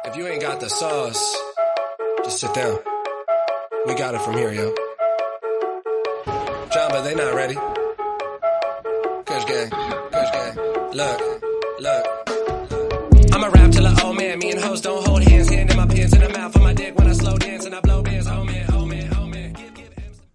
If you ain't got the sauce, just sit down. We got it from here, yo. John, but they not ready. Kush gang, Kush gang. Look, look. I'ma rap till an old man. Me and hoes don't hold hands. Hand in my pants in the mouth of my dick when I slow dance and I blow bands. Oh man, oh man, oh man. Give him some...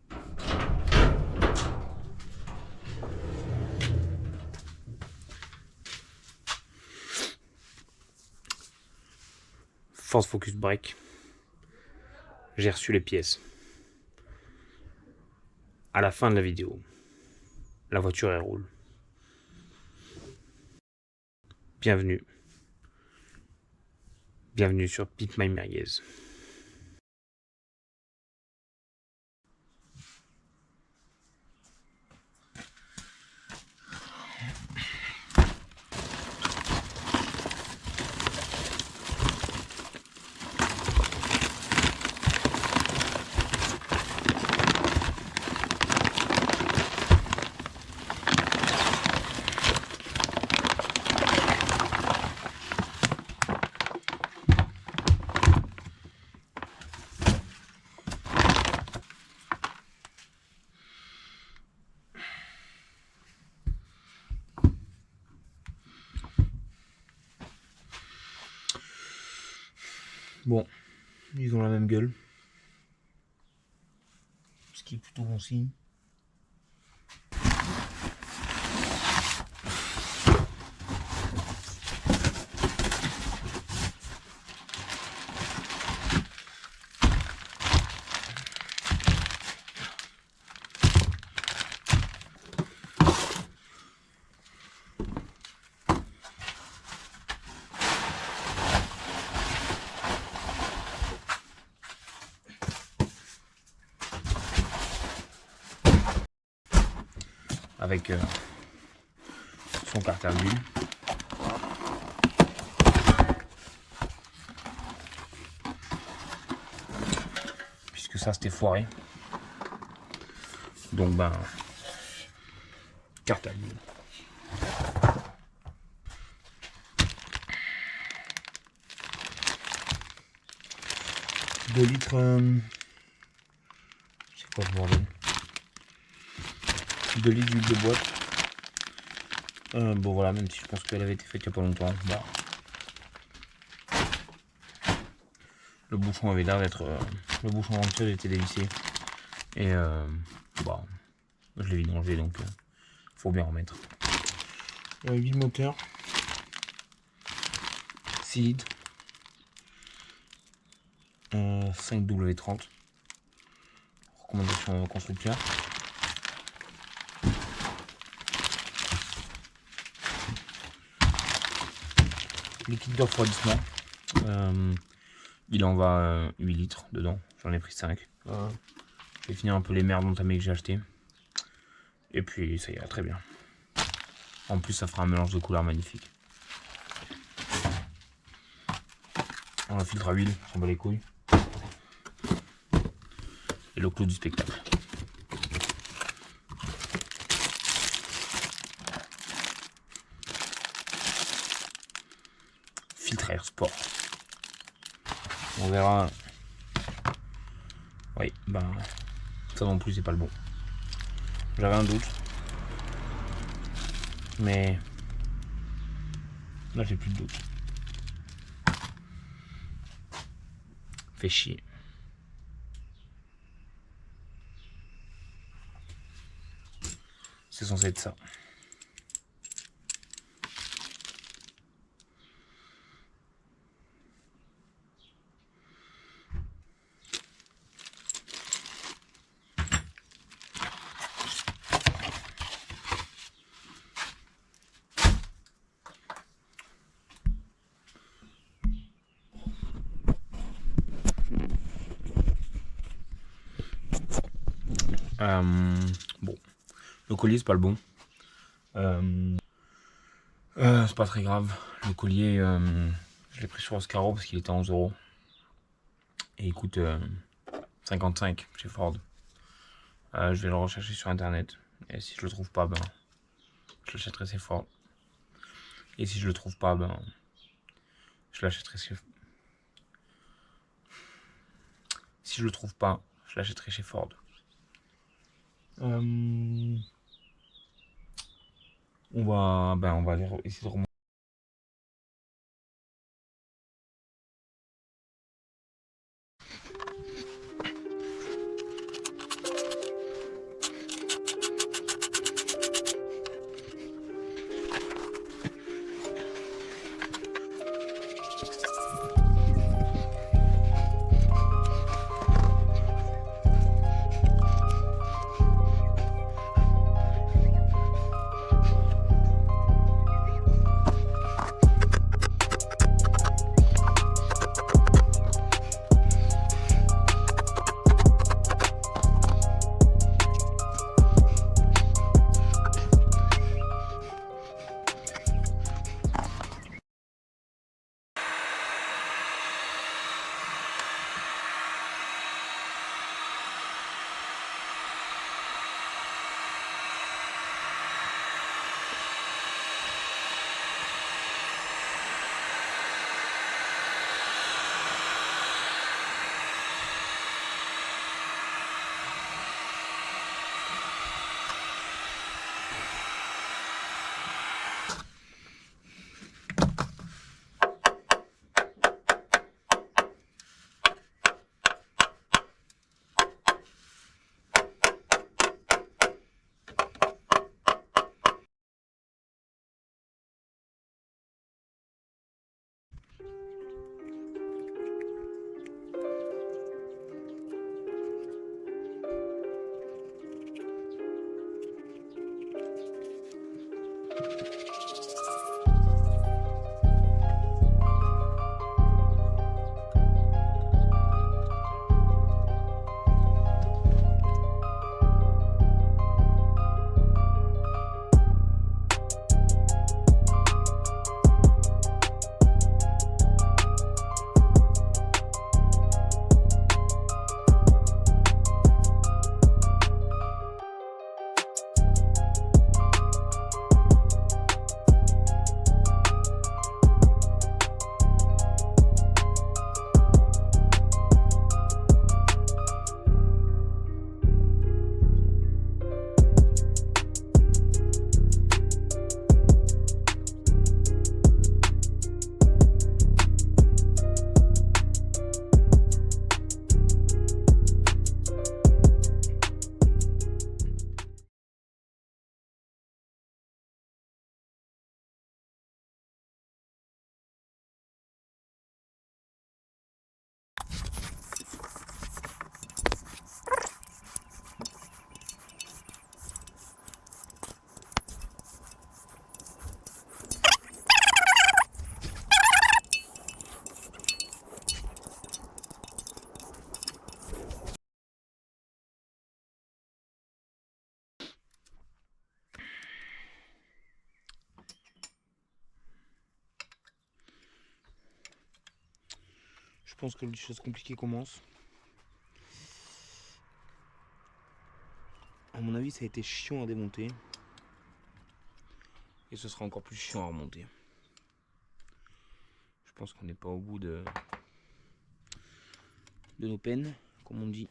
Ford Focus Break. J'ai reçu les pièces. À la fin de la vidéo, la voiture elle roule. Bienvenue. Bienvenue sur Pimp My Merguez. Bon, ils ont la même gueule, ce qui est plutôt bon signe. Avec son carte à bulle. Puisque ça c'était foiré. Donc ben, carte à bulle. $2 litres. C'est quoi ce bordel? 2 litres d'huile de boîte. Bon voilà, même si je pense qu'elle avait été faite il n'y a pas longtemps. Bah, le bouchon avait l'air d'être... le bouchon entier était dévissé. Et bah, je l'ai vidangé donc faut bien remettre. 8 moteurs. 6 litres. 5W30. Recommandation constructeur. Liquide de refroidissement, il en va 8 litres dedans, j'en ai pris 5. Je vais finir un peu les merdes entamées que j'ai acheté. Et puis ça ira très bien. En plus ça fera un mélange de couleurs magnifique. Un filtre à huile, on s'en bat les couilles. Et le clou du spectacle. Filtre Air Sport. On verra. Oui, ben ça non plus c'est pas le bon. J'avais un doute. Mais là j'ai plus de doute. Fait chier. C'est censé être ça. Bon, le collier c'est pas le bon. C'est pas très grave. Le collier, je l'ai pris sur Oscaro parce qu'il était à 11 €. Et il coûte 55 chez Ford. Je vais le rechercher sur internet. Et si je le trouve pas, ben je l'achèterai chez Ford. Et si je le trouve pas, ben je l'achèterai chez Si je le trouve pas, je l'achèterai chez Ford. On va aller essayer de remonter. Je pense que les choses compliquées commencent. À mon avis, ça a été chiant à démonter. Et ce sera encore plus chiant à remonter. Je pense qu'on n'est pas au bout de nos peines, comme on dit.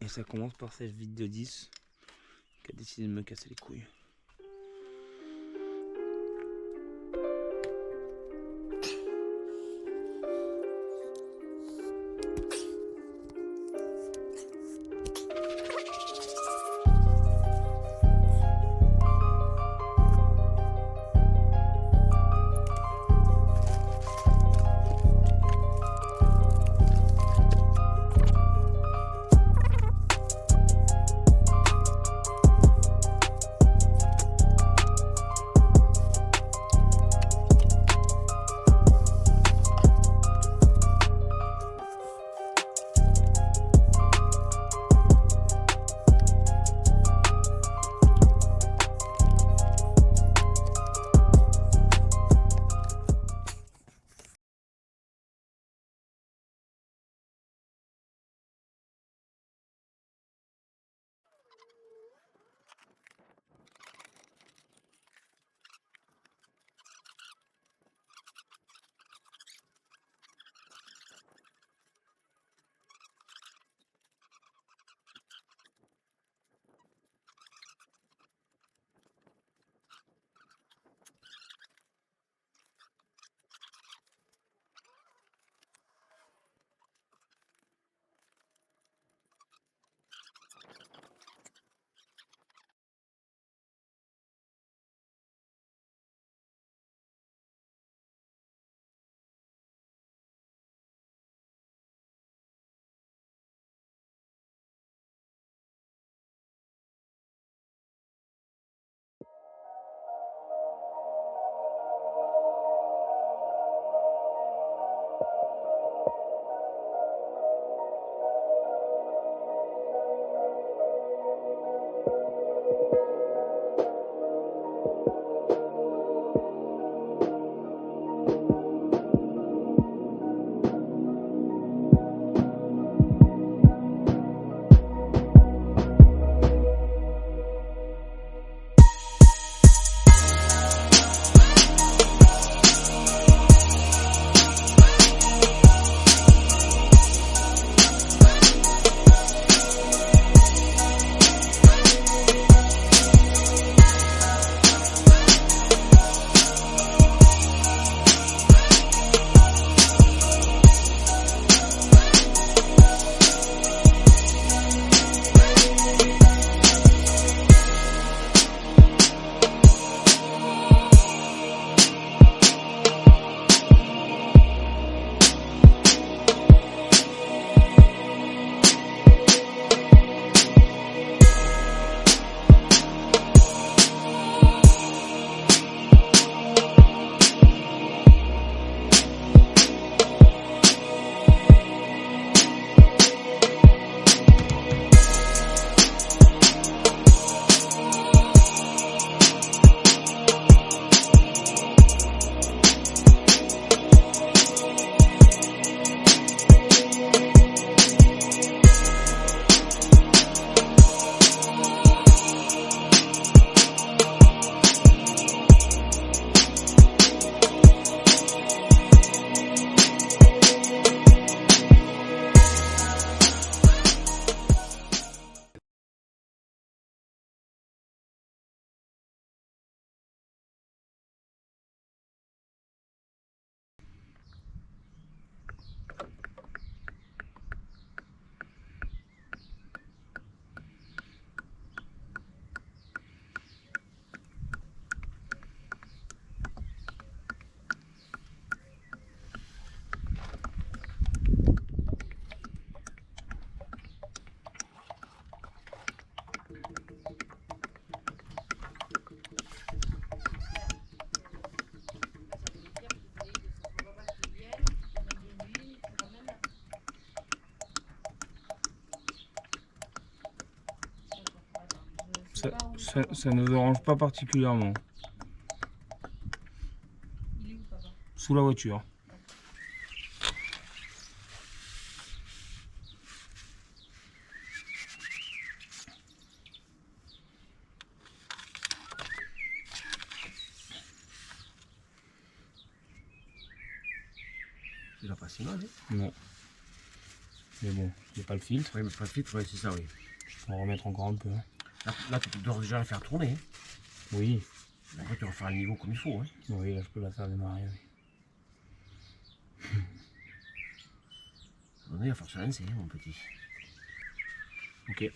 Et ça commence par cette vide de 10 qui a décidé de me casser les couilles. Ça ne nous arrange pas particulièrement. Il est où, papa? Sous la voiture. C'est déjà pas si mal, hein. Non. Mais bon, il n'y a pas le filtre. Oui, mais pas de filtre, ouais, c'est ça, oui. Je vais en remettre encore un peu. Là, tu dois déjà la faire tourner, hein. Oui. Après, tu vas faire le niveau comme il faut, hein. Oui, là je peux la faire démarrer. Oui. On est à force lancer, mon petit. Ok.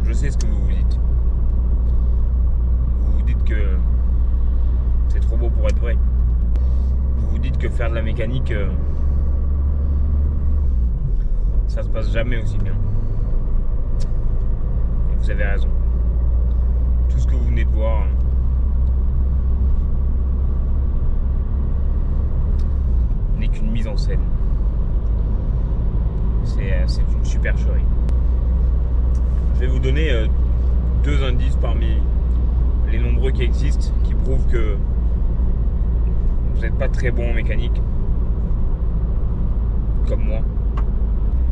Je sais ce que vous vous dites. Vous vous dites que c'est trop beau pour être vrai. Vous vous dites que faire de la mécanique, ça se passe jamais aussi bien. Et vous avez raison. Tout ce que vous venez de voir n'est qu'une mise en scène. C'est une supercherie. Je vais vous donner 2 indices parmi les nombreux qui existent qui prouvent que vous n'êtes pas très bon en mécanique, comme moi.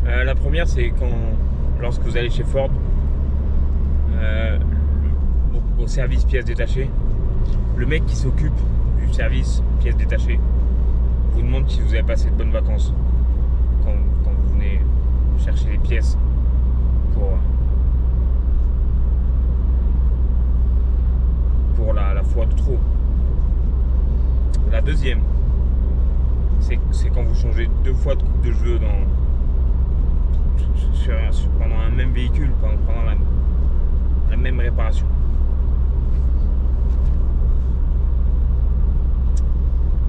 La première, c'est lorsque vous allez chez Ford, au service pièces détachées, le mec qui s'occupe du service pièces détachées vous demande si vous avez passé de bonnes vacances quand vous venez chercher les pièces pour la fois de trop. La deuxième, c'est quand vous changez 2 fois de coupe de cheveux pendant un même véhicule, pendant la même réparation.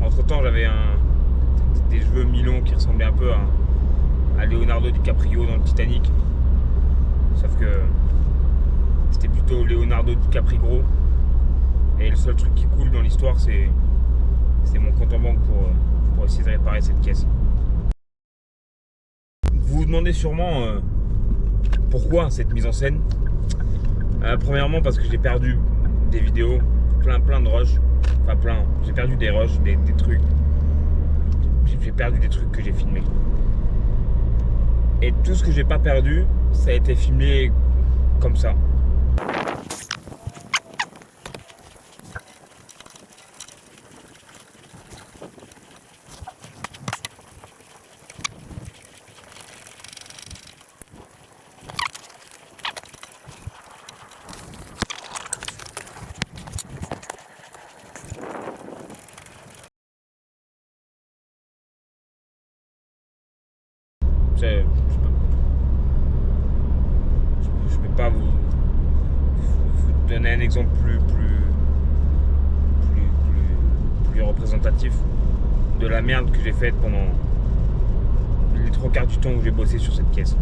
Entre temps, j'avais des cheveux mi-longs qui ressemblaient un peu à Leonardo DiCaprio dans le Titanic, sauf que c'était plutôt Leonardo DiCaprio gros. Et le seul truc qui coule dans l'histoire, c'est mon compte en banque pour essayer de réparer cette caisse. Vous vous demandez sûrement pourquoi cette mise en scène. Premièrement parce que j'ai perdu des vidéos, plein de rushs. Enfin plein, j'ai perdu des rushs, des trucs. J'ai perdu des trucs que j'ai filmés. Et tout ce que j'ai pas perdu, ça a été filmé comme ça. je peux pas vous donner un exemple plus représentatif de la merde que j'ai faite pendant les 3/4 du temps où j'ai bossé sur cette caisse.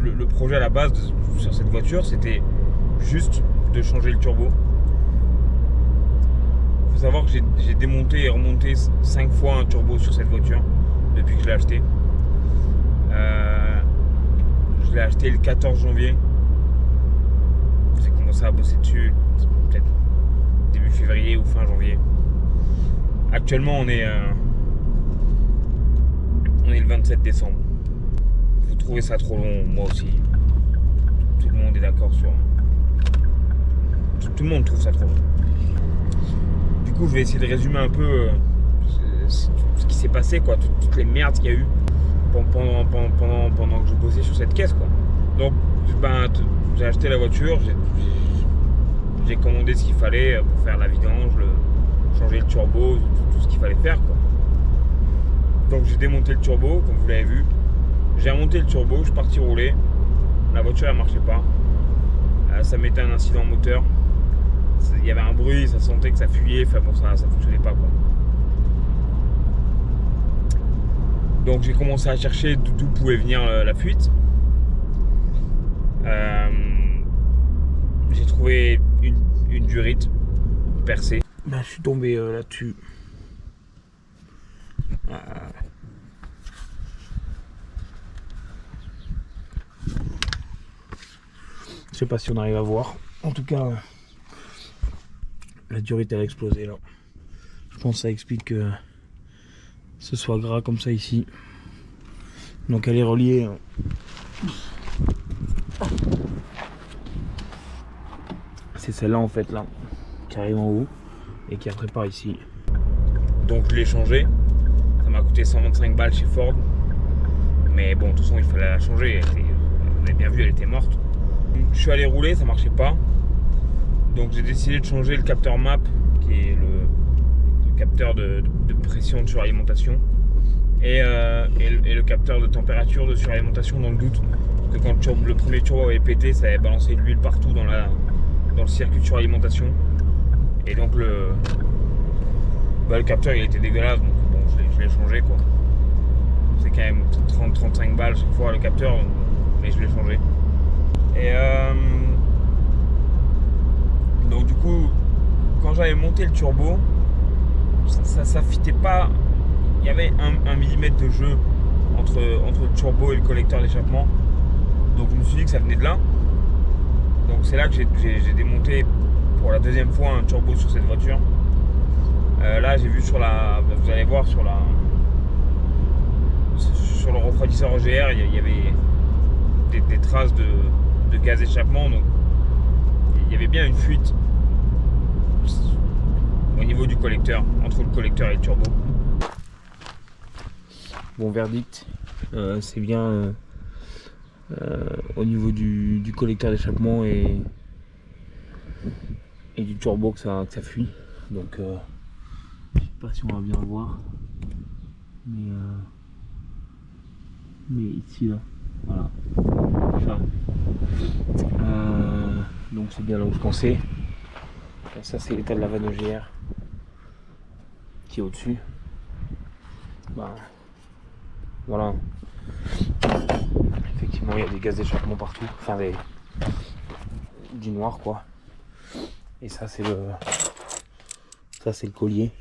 Le projet à la base sur cette voiture, c'était juste de changer le turbo. Il faut savoir que j'ai démonté et remonté 5 fois un turbo sur cette voiture depuis que je l'ai acheté. Je l'ai acheté le 14 janvier. J'ai commencé à bosser dessus peut-être début février ou fin janvier. Actuellement, on est le 27 décembre. Vous trouvez ça trop long, moi aussi. Tout le monde est d'accord sur... Tout le monde trouve ça trop long. Du coup, je vais essayer de résumer un peu ce qui s'est passé, quoi, toutes les merdes qu'il y a eu pendant que je bossais sur cette caisse, quoi. Donc, j'ai acheté la voiture, j'ai commandé ce qu'il fallait pour faire la vidange, changer le turbo, tout ce qu'il fallait faire, quoi. Donc j'ai démonté le turbo, comme vous l'avez vu. J'ai remonté le turbo, je suis parti rouler. La voiture elle marchait pas. Ça mettait un incident moteur. Il y avait un bruit, ça sentait que ça fuyait. Enfin bon, ça fonctionnait pas, quoi. Donc j'ai commencé à chercher d'où pouvait venir la fuite. J'ai trouvé une durite percée. Je suis tombé là-dessus. Je sais pas si on arrive à voir. En tout cas, la durite elle a explosé là. Je pense que ça explique que ce soit gras comme ça ici. Donc elle est reliée. C'est celle-là en fait là, qui arrive en haut et qui après part ici. Donc je l'ai changé. Ça m'a coûté 125 balles chez Ford. Mais bon, de toute façon il fallait la changer. Vous avez bien vu, elle était morte. Je suis allé rouler, ça marchait pas. Donc j'ai décidé de changer le capteur MAP, qui est le capteur de pression de suralimentation, et le capteur de température de suralimentation, dans le doute que quand le premier turbo avait pété, ça avait balancé de l'huile partout dans le circuit de suralimentation. Et donc le capteur il était dégueulasse, donc bon, je l'ai changé, quoi. C'est quand même 30-35 balles chaque fois le capteur, mais je l'ai changé. Et donc du coup, quand j'avais monté le turbo, ça fitait pas. Il y avait 1 millimètre de jeu entre le turbo et le collecteur d'échappement. Donc je me suis dit que ça venait de là. Donc c'est là que j'ai démonté pour la deuxième fois un turbo sur cette voiture. Là j'ai vu vous allez voir sur le refroidisseur EGR, il y avait des traces de gaz d'échappement. Donc il y avait bien une fuite au niveau du collecteur, entre le collecteur et le turbo. Bon, verdict, c'est bien au niveau du collecteur d'échappement et du turbo que ça fuit. Donc je sais pas si on va bien le voir, mais ici là, voilà, ça. Donc c'est bien là où je pensais. Et ça c'est l'état de la vanne EGR qui est au-dessus. Voilà. Effectivement il y a des gaz d'échappement partout, enfin du noir, quoi. Et ça c'est le collier.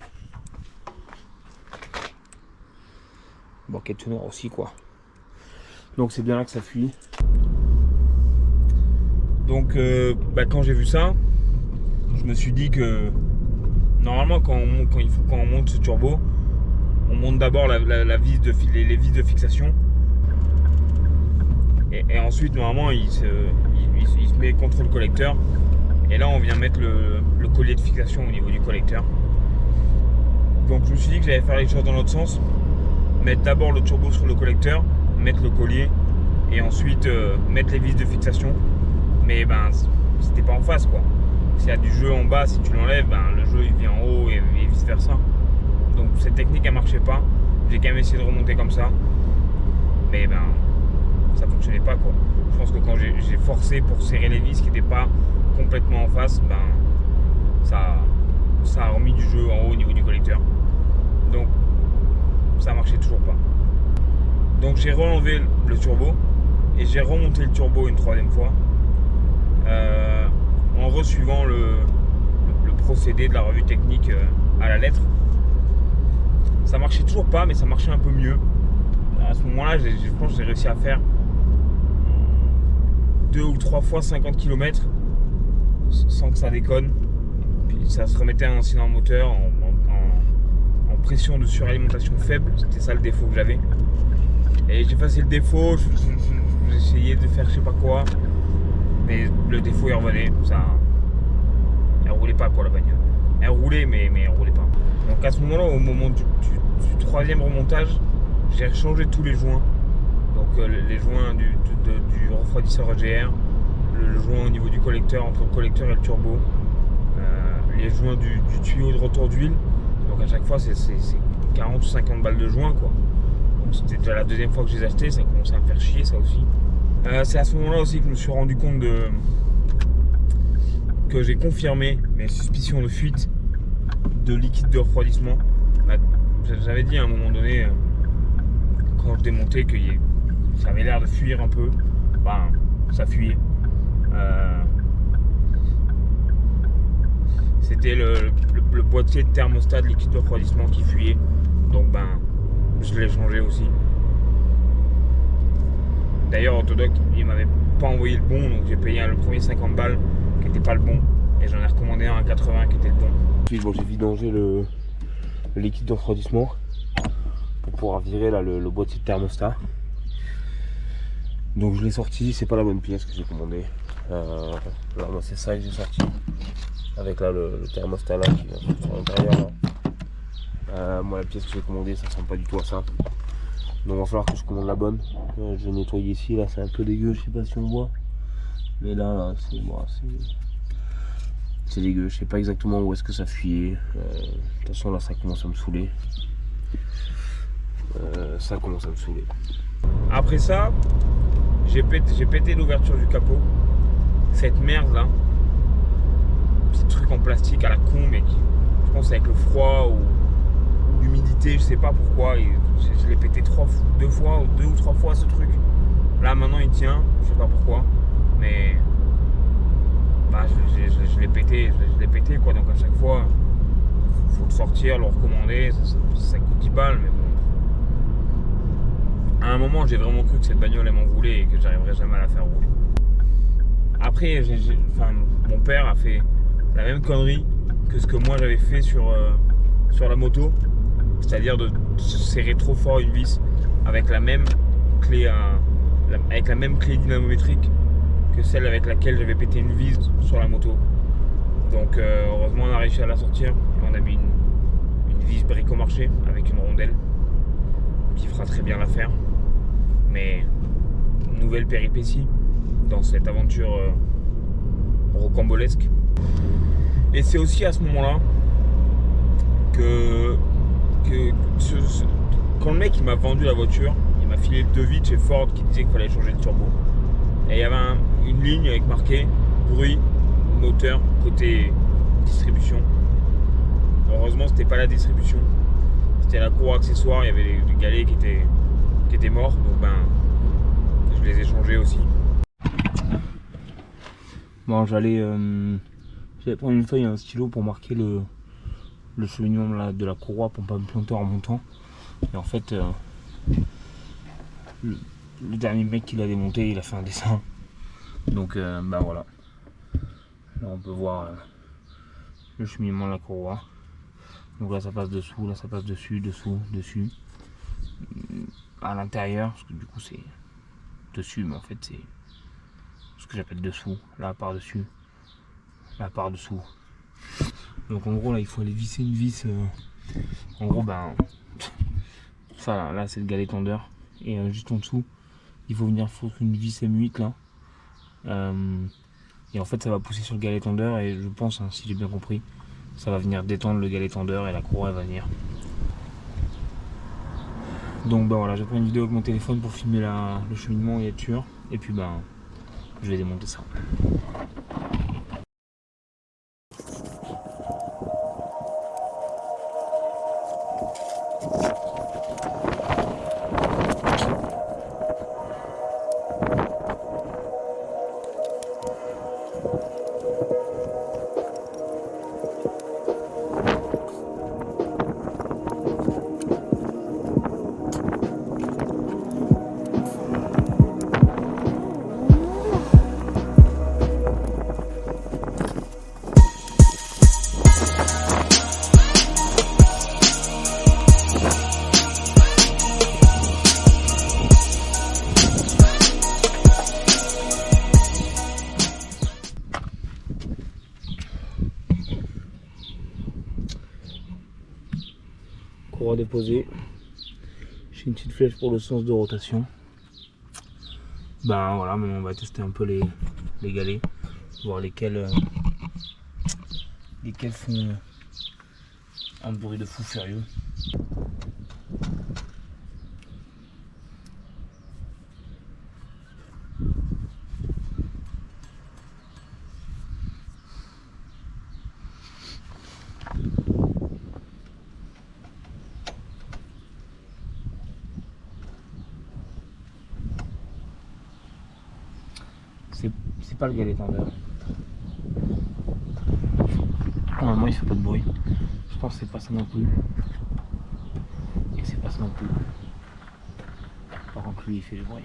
Bon, qui est tout noir aussi, quoi. Donc c'est bien là que ça fuit. Donc quand j'ai vu ça, je me suis dit que normalement quand on monte ce turbo, on monte d'abord les vis de fixation, et ensuite normalement il se met contre le collecteur, et là on vient mettre le collier de fixation au niveau du collecteur. Donc je me suis dit que j'allais faire les choses dans l'autre sens, mettre d'abord le turbo sur le collecteur, mettre le collier, et ensuite mettre les vis de fixation. Mais c'était pas en face, quoi. S'il y a du jeu en bas, si tu l'enlèves, le jeu il vient en haut et vice versa. Donc cette technique elle marchait pas. J'ai quand même essayé de remonter comme ça. mais ben ça fonctionnait pas quoi. Je pense que quand j'ai forcé pour serrer les vis qui n'étaient pas complètement en face, ben ça a remis du jeu en haut au niveau du collecteur. Donc ça marchait toujours pas. Donc j'ai re-enlevé le turbo et j'ai remonté le turbo une troisième fois en resuivant le procédé de la revue technique à la lettre. Ça marchait toujours pas, mais ça marchait un peu mieux. À ce moment-là, je pense que j'ai réussi à faire 2 ou 3 fois 50 km sans que ça déconne. Puis ça se remettait à un cylindre moteur en pression de suralimentation faible. C'était ça le défaut que j'avais. Et j'ai effacé le défaut, j'ai essayé de faire je sais pas quoi, mais le défaut il revenait. Elle roulait pas quoi la bagnole. Elle roulait mais elle roulait pas. Donc à ce moment-là, au moment du troisième remontage, j'ai changé tous les joints. Donc les joints du refroidisseur AGR, le joint au niveau du collecteur, entre le collecteur et le turbo, les joints du tuyau de retour d'huile. Donc à chaque fois c'est 40 ou 50 balles de joint quoi. Donc c'était déjà la deuxième fois que je les achetais, ça commençait à me faire chier ça aussi. C'est à ce moment-là aussi que je me suis rendu compte que j'ai confirmé mes suspicions de fuite de liquide de refroidissement. J'avais dit à un moment donné, quand je démontais, que ça avait l'air de fuir un peu. Ben, ça fuyait. C'était le boîtier de thermostat de liquide de refroidissement qui fuyait. Donc ben, je l'ai changé aussi. D'ailleurs, Autodoc, il m'avait pas envoyé le bon, donc j'ai payé le premier 50 balles qui n'était pas le bon. Et j'en ai recommandé un à 80 qui était le bon. Puis bon, j'ai vidangé le liquide de refroidissement pour pouvoir virer là, le boîtier de thermostat. Donc je l'ai sorti, c'est pas la bonne pièce que j'ai commandée. Là, moi c'est ça que j'ai sorti. Avec là le thermostat là qui vient sur l'intérieur. Moi la pièce que j'ai commandée, ça ressemble pas du tout à ça. Donc il va falloir que je commande la bonne. Je vais nettoyer ici, là c'est un peu dégueu, je sais pas si on voit. Mais là c'est c'est dégueu, je sais pas exactement où est-ce que ça fuyait. De toute façon là ça commence à me saouler. Ça commence à me saouler. Après ça, j'ai pété l'ouverture du capot. Cette merde là, petit truc en plastique à la con, mais je pense avec le froid ou l'humidité, je sais pas pourquoi. Je l'ai pété 2 ou 3 fois ce truc. Là maintenant il tient, je sais pas pourquoi, mais bah, je l'ai pété quoi. Donc à chaque fois, faut le sortir, le recommander. Ça coûte 10 balles, mais bon. À un moment, j'ai vraiment cru que cette bagnole elle m'enroulait et que j'arriverais jamais à la faire rouler. Après, mon père a fait la même connerie que ce que moi j'avais fait sur la moto, c'est-à-dire de serrer trop fort une vis avec la même clé dynamométrique que celle avec laquelle j'avais pété une vis sur la moto. Donc heureusement on a réussi à la sortir et on a mis une vis bricomarché avec une rondelle qui fera très bien l'affaire. Mais nouvelle péripétie dans cette aventure rocambolesque. Et c'est aussi à ce moment-là que quand le mec il m'a vendu la voiture, il m'a filé le devis de chez Ford qui disait qu'il fallait changer le turbo. Et il y avait une ligne avec marqué bruit, moteur, côté distribution. Heureusement c'était pas la distribution, c'était la cour accessoire, il y avait des galets qui étaient morts, donc ben je les ai changés aussi. Bon, j'allais prendre une feuille et un stylo pour marquer le cheminement de la courroie pour pas me planter en montant. Et en fait le dernier mec qui l'a démonté, il a fait un dessin. Donc ben voilà. Là on peut voir le cheminement de la courroie. Donc là ça passe dessous, là ça passe dessus, dessous, dessus. À l'intérieur, parce que du coup c'est dessus, mais en fait c'est ce que j'appelle dessous. Là par dessus, là par dessous. Donc en gros là il faut aller visser une vis. En gros ben ça là c'est le galet tendeur. Et juste en dessous il faut venir foutre une vis M8 là. Et en fait ça va pousser sur le galet tendeur et je pense, hein, si j'ai bien compris, ça va venir détendre le galet tendeur et la courroie elle va venir. Donc bah voilà, j'ai pris une vidéo avec mon téléphone pour filmer le cheminement et être sûr. Et puis bah je vais démonter ça. Courroie déposée. J'ai une petite flèche pour le sens de rotation. Ben voilà, maintenant on va tester un peu les galets, voir lesquels font un bruit de fou furieux. C'est pas le galet tendeur. Normalement il fait pas de bruit. Je pense que c'est pas ça non plus. Et c'est pas ça non plus. Par contre lui il fait du bruit.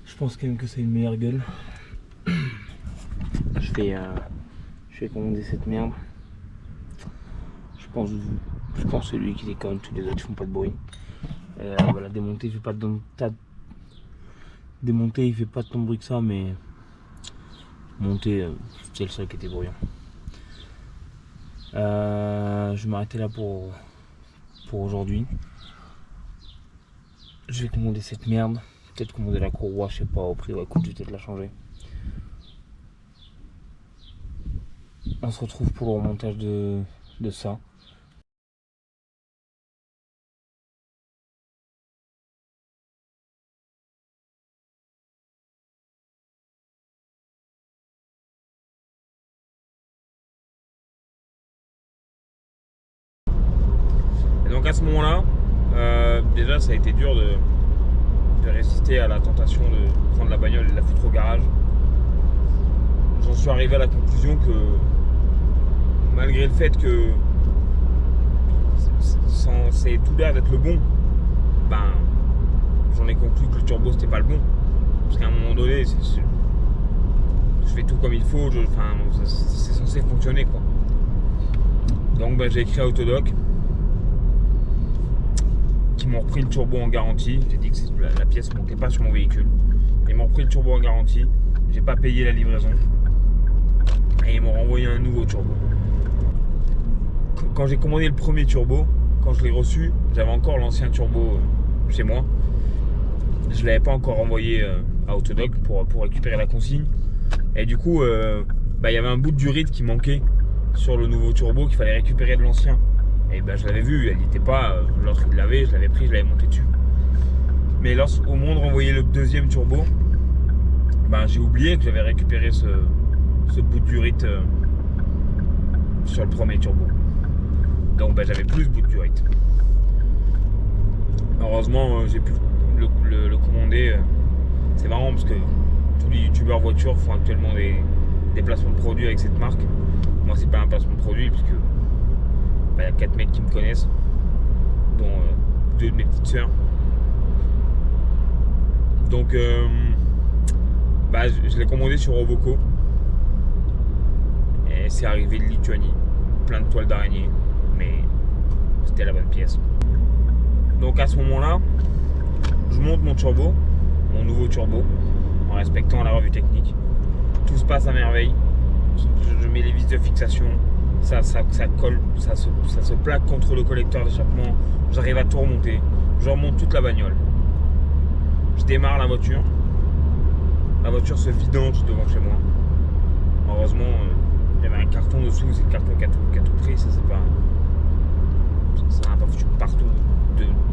Je pense quand même que c'est une meilleure gueule. Je vais commander cette merde. Je pense que c'est lui qui déconne, tous les autres font pas de bruit. Voilà, démonter, il fait pas de démonter, il fait pas tant de bruit que ça, mais monter, c'est le seul qui était bruyant. Je vais m'arrêter là pour aujourd'hui. Je vais commander cette merde. Peut-être commander la courroie, je sais pas, au prix, ouais, écoute, je vais peut-être la changer. On se retrouve pour le remontage de ça. Donc à ce moment-là, déjà ça a été dur de résister à la tentation de prendre la bagnole et de la foutre au garage. J'en suis arrivé à la conclusion que malgré le fait que c'est tout l'air d'être le bon, ben j'en ai conclu que le turbo c'était pas le bon. Parce qu'à un moment donné, je fais tout comme il faut, c'est censé fonctionner quoi. Donc ben, j'ai écrit à Autodoc qui m'ont repris le turbo en garantie. J'ai dit que la pièce ne manquait pas sur mon véhicule. Ils m'ont repris le turbo en garantie. J'ai pas payé la livraison. Et ils m'ont renvoyé un nouveau turbo. Quand j'ai commandé le premier turbo, quand je l'ai reçu, j'avais encore l'ancien turbo chez moi. Je ne l'avais pas encore envoyé à Autodoc pour récupérer la consigne. Et du coup, il y avait un bout de durite qui manquait sur le nouveau turbo qu'il fallait récupérer de l'ancien. Et ben, je l'avais vu, elle n'était pas, l'autre il l'avait, je l'avais pris, je l'avais monté dessus. Mais au moment de renvoyer le deuxième turbo, ben, j'ai oublié que j'avais récupéré ce bout de durite sur le premier turbo. Donc ben, j'avais plus ce bout de durite. Heureusement, j'ai pu le commander. C'est marrant parce que tous les youtubeurs voitures font actuellement des placements de produits avec cette marque. Moi c'est pas un placement de produit puisque il y a 4 mecs qui me connaissent, dont 2 de mes petites sœurs. Donc je l'ai commandé sur Roboco et c'est arrivé de Lituanie, plein de toiles d'araignée, mais c'était la bonne pièce. Donc à ce moment-là, je monte mon turbo, mon nouveau turbo, en respectant la revue technique. Tout se passe à merveille. Je mets les vis de fixation, ça colle, ça se plaque contre le collecteur d'échappement. J'arrive à tout remonter. Je remonte toute la bagnole. Je démarre la voiture. La voiture se vidange devant chez moi. Heureusement, il y avait un carton dessous. C'est le carton qui a tout pris. Ça n'a pas foutu partout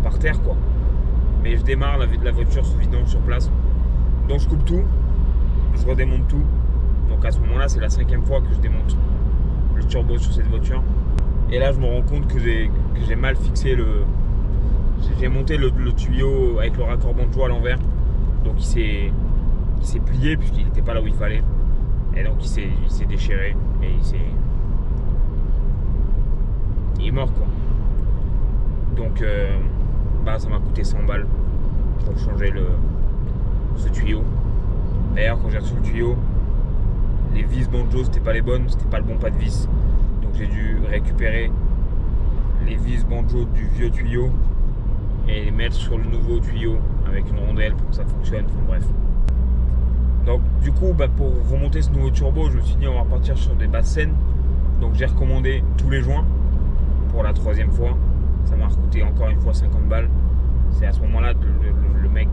par terre quoi. Mais je démarre, la voiture se vidange sur place. Donc je coupe tout. Je redémonte tout. Donc à ce moment-là, c'est la 5e fois que je démonte le turbo sur cette voiture. Et là, je me rends compte que j'ai mal fixé j'ai monté le tuyau avec le raccord banjo à l'envers. Donc il s'est plié puisqu'il n'était pas là où il fallait. Et donc il s'est déchiré et il est mort quoi. Donc ça m'a coûté 100 balles pour changer ce tuyau. D'ailleurs, quand j'ai reçu le tuyau, les vis banjo c'était pas les bonnes, c'était pas le bon pas de vis. Donc j'ai dû récupérer les vis banjo du vieux tuyau et les mettre sur le nouveau tuyau avec une rondelle pour que ça fonctionne. Enfin bref. Donc du coup, pour remonter ce nouveau turbo, je me suis dit on va partir sur des basses saines. Donc j'ai recommandé tous les joints pour la 3e fois. Ça m'a coûté encore une fois 50 balles. C'est à ce moment-là que le mec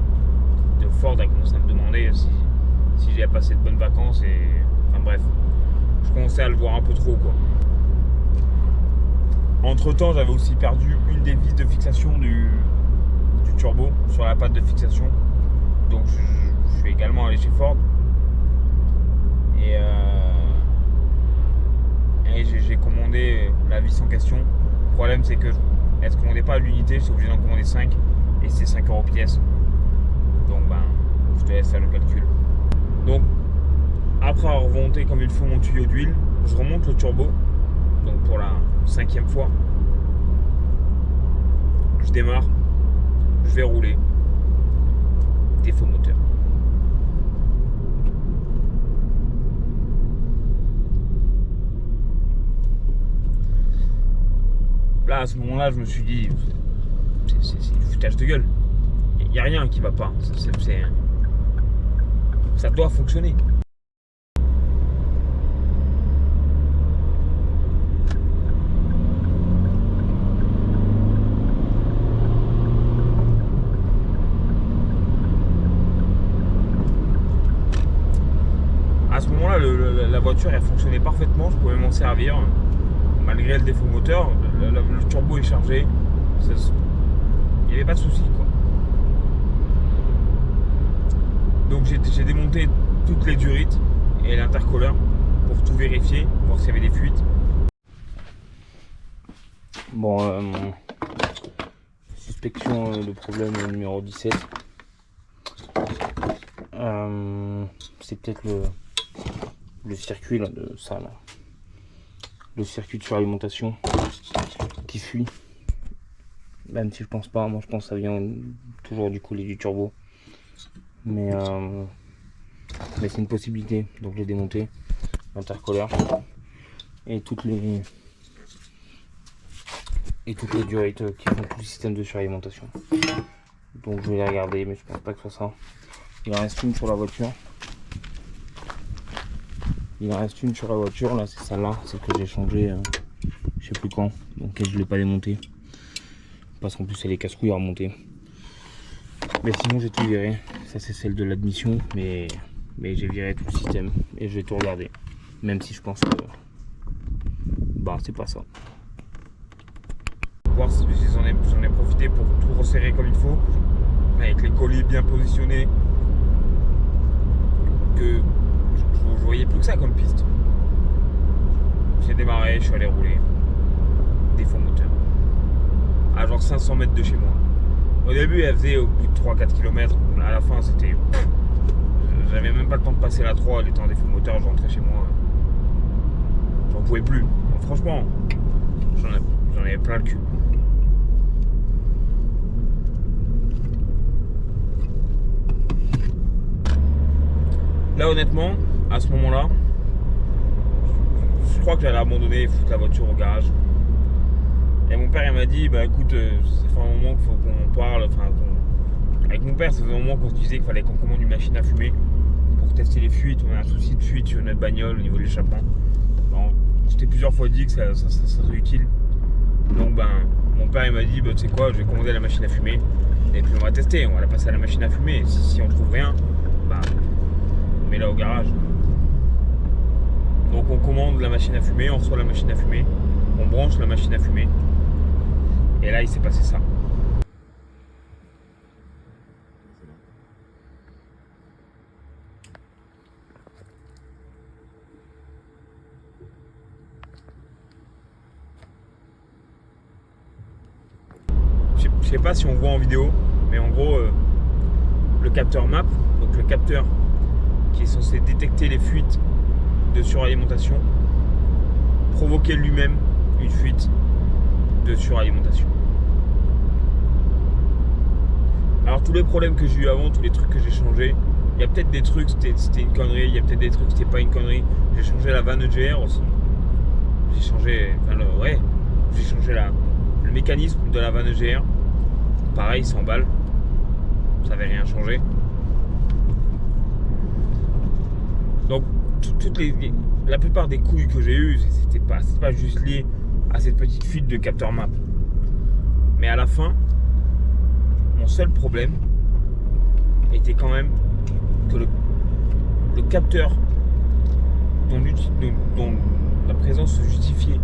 de Ford a commencé à me demander si j'ai passé de bonnes vacances et enfin bref, je commençais à le voir un peu trop quoi. Entre temps, j'avais aussi perdu une des vis de fixation du turbo sur la patte de fixation. Donc je suis également allé chez Ford et j'ai commandé la vis en question. Le problème c'est que elle se commandait pas à l'unité, j'étais obligé d'en commander 5 et c'est 5 € pièce. Donc je te laisse faire le calcul. Donc après avoir remonté comme il faut mon tuyau d'huile, je remonte le turbo. Donc pour la 5e fois, je démarre, je vais rouler, défaut moteur. Là à ce moment-là, je me suis dit, c'est du foutage de gueule. Il n'y a rien qui va pas. Ça doit fonctionner. À ce moment-là, la voiture elle fonctionnait parfaitement, je pouvais m'en servir malgré le défaut moteur. Le turbo est chargé, il n'y avait pas de souci quoi. Donc j'ai démonté toutes les durites et l'intercooleur pour tout vérifier, voir s'il y avait des fuites. Bon, inspection de problème numéro 17. C'est peut-être le circuit là, de ça là. Le circuit de suralimentation qui fuit. Même si je pense pas, moi je pense que ça vient toujours du collier du turbo. Mais c'est une possibilité, donc je l'ai démonté, l'intercolaire et toutes les durates qui font tout le système de suralimentation. Donc je vais les regarder, mais je pense pas que ce soit ça. Il en reste une sur la voiture. Là c'est celle-là, celle que j'ai changée je sais plus quand, donc je l'ai pas démontée. Parce qu'en plus elle est casse-couille à remonter. Mais sinon j'ai tout viré. Ça c'est celle de l'admission, mais j'ai viré tout le système et je vais tout regarder. Même si je pense que c'est pas ça. Voir si j'en ai profité pour tout resserrer comme il faut, avec les colliers bien positionnés, que je voyais plus que ça comme piste. J'ai démarré, je suis allé rouler. Défaut moteur. À genre 500 mètres de chez moi. Au début, elle faisait au bout de 3-4 km. À la fin, c'était... J'avais même pas le temps de passer la 3, elle était en défaut moteur, je rentrais chez moi. J'en pouvais plus. Donc, franchement, j'en avais plein le cul. Là, honnêtement, à ce moment-là, je crois que j'allais abandonner et foutre la voiture au garage. Et mon père il m'a dit écoute, ça fait un moment qu'il faut qu'on parle, avec mon père ça faisait un moment qu'on se disait qu'il fallait qu'on commande une machine à fumer pour tester les fuites. On a un souci de fuite sur notre bagnole au niveau de l'échappement. Bon, je t'ai plusieurs fois dit que ça serait utile. Donc mon père il m'a dit tu sais quoi, je vais commander la machine à fumer et puis on va tester, on va la passer à la machine à fumer. Si on trouve rien, on met là au garage. Donc on commande la machine à fumer, on reçoit la machine à fumer, on branche la machine à fumer. Et là il s'est passé ça. Je sais pas si on voit en vidéo, mais en gros le capteur MAP, donc le capteur qui est censé détecter les fuites de suralimentation, provoquait lui-même une fuite de suralimentation. Alors tous les problèmes que j'ai eu avant, tous les trucs que j'ai changés, il y a peut-être des trucs c'était une connerie, il y a peut-être des trucs c'était pas une connerie. J'ai changé la vanne EGR aussi. J'ai changé, j'ai changé le mécanisme de la vanne EGR. Pareil, 100 balles. Ça n'avait rien changé. Donc la plupart des couilles que j'ai eues, c'était pas juste lié à cette petite fuite de capteur MAP. Mais à la fin, mon seul problème était quand même que le capteur dont la présence se justifiait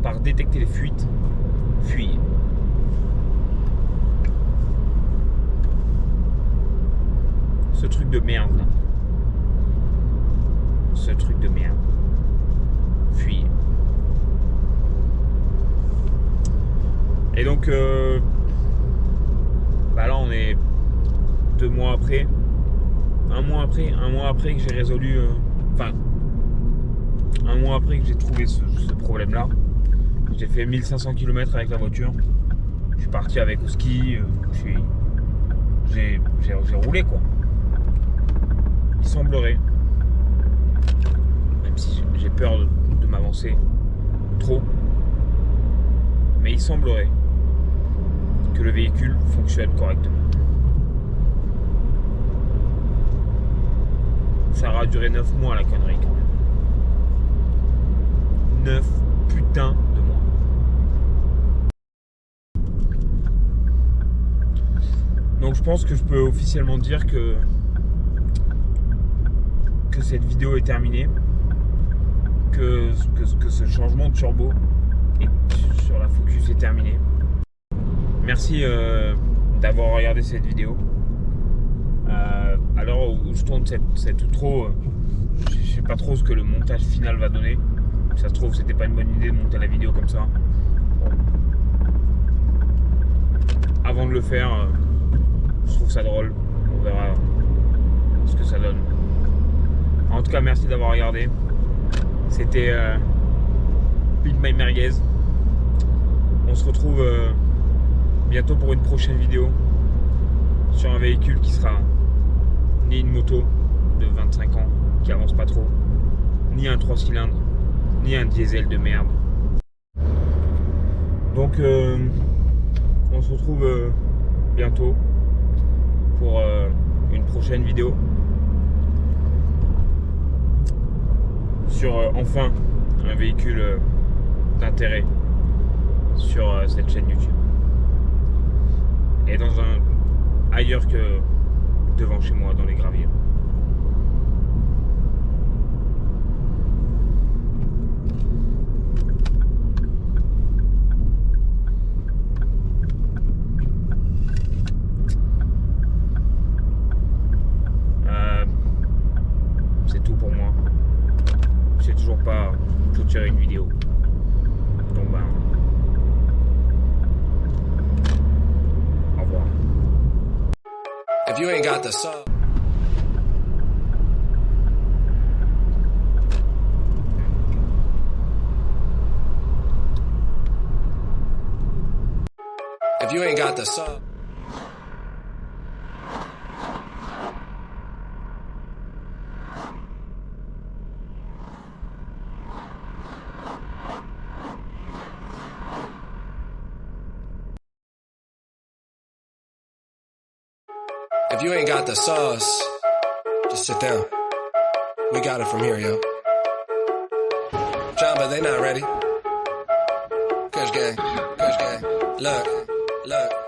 par détecter les fuites fuyait. Ce truc de merde là. Ce truc de merde. Fuyez. Et donc là on est 2 mois après. Un mois après que j'ai résolu un mois après que j'ai trouvé ce problème là. J'ai fait 1500 km avec la voiture. Je suis parti avec au ski. J'ai roulé quoi. Il semblerait, même si j'ai peur de m'avancer trop, mais il semblerait que le véhicule fonctionne correctement. Ça aura duré 9 mois la connerie quand même. 9 putains de mois. Donc je pense que je peux officiellement dire que cette vidéo est terminée, que ce changement de turbo sur la Focus est terminé. Merci d'avoir regardé cette vidéo. À l'heure où je tourne cette outro, je sais pas trop ce que le montage final va donner. Si ça se trouve, c'était pas une bonne idée de monter la vidéo comme ça. Bon. avant de le faire, je trouve ça drôle. On verra ce que ça donne. En tout cas, merci d'avoir regardé. C'était Pimp My Merguez. On se retrouve bientôt pour une prochaine vidéo sur un véhicule qui sera ni une moto de 25 ans qui avance pas trop, ni un 3 cylindres, ni un diesel de merde. Donc on se retrouve bientôt pour une prochaine vidéo sur enfin un véhicule d'intérêt sur cette chaîne YouTube et dans un ailleurs que devant chez moi dans les graviers. C'est tout pour moi. Je sais toujours pas clôturer une vidéo. Donc ben, au revoir. If you ain't got the sauce. If you ain't got the sauce. If you ain't got the sauce, just sit down. We got it from here, yo. John, but they not ready. Kush gang, look.